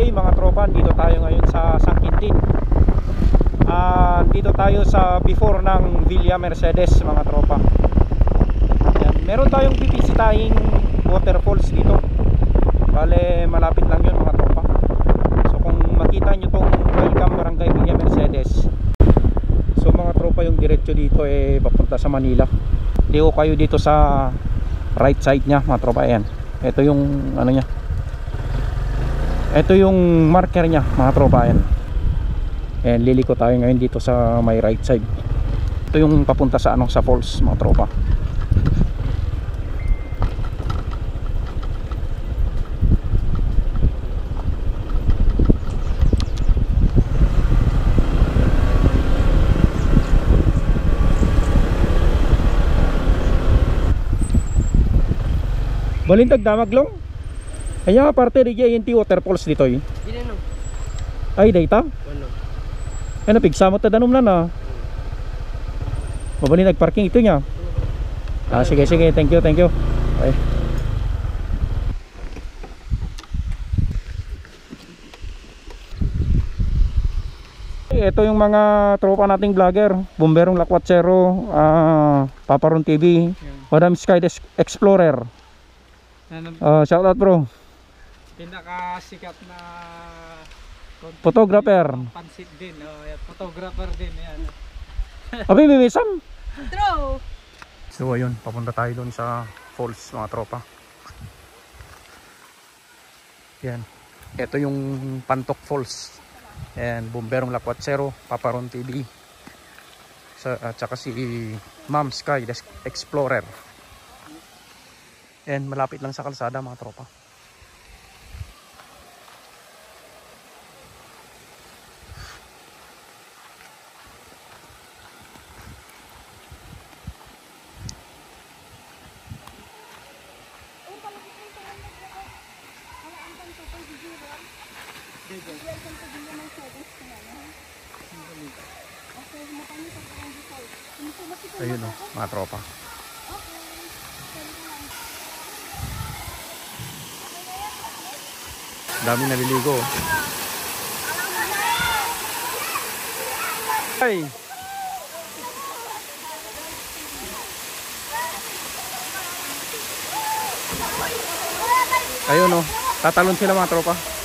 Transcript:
day mga tropa. Dito tayo ngayon sa San Quintin. Dito tayo sa before ng Villa Mercedes mga tropa. Yan. Meron tayong bibisitahing waterfalls dito. Bale malapit lang yun mga tropa. So kung makita nyo tong Welcome Barangay Villa Mercedes, so mga tropa yung diretso dito papunta sa Manila. Liko kayo dito sa right side nya mga tropa. Ayan, ito yung ano nya, ito yung marker nya mga tropa. Ayan, and liliko tayo ngayon dito sa may right side. Ito yung papunta sa sa falls mga tropa. Balintag damaglong. Ayan parte di JNT waterfalls dito eh. Ay data? Ano pigsa mo ta danom na na. Mabalintag parking ito nya. Sige sige, thank you. Okay. Ito yung mga tropa nating vlogger, Bomberong Lakwatsero, Paparon TV, Madam Sky Explorer. Shout out bro. Pinakasikat na photographer. Pansit din, photographer din yan. Abi bimisam. True. So ayun, papunta tayo doon sa falls mga tropa. Yan. Ito yung Pantok Falls. And Bomberong Lakwatsero, Paparon TV. At saka si Ma'am Sky Explorer. And malapit lang sa kalsada mga tropa. Ayun o mga tropa. Dami naliligo. Ay. Ayun oh, tatalon sila mga tropa.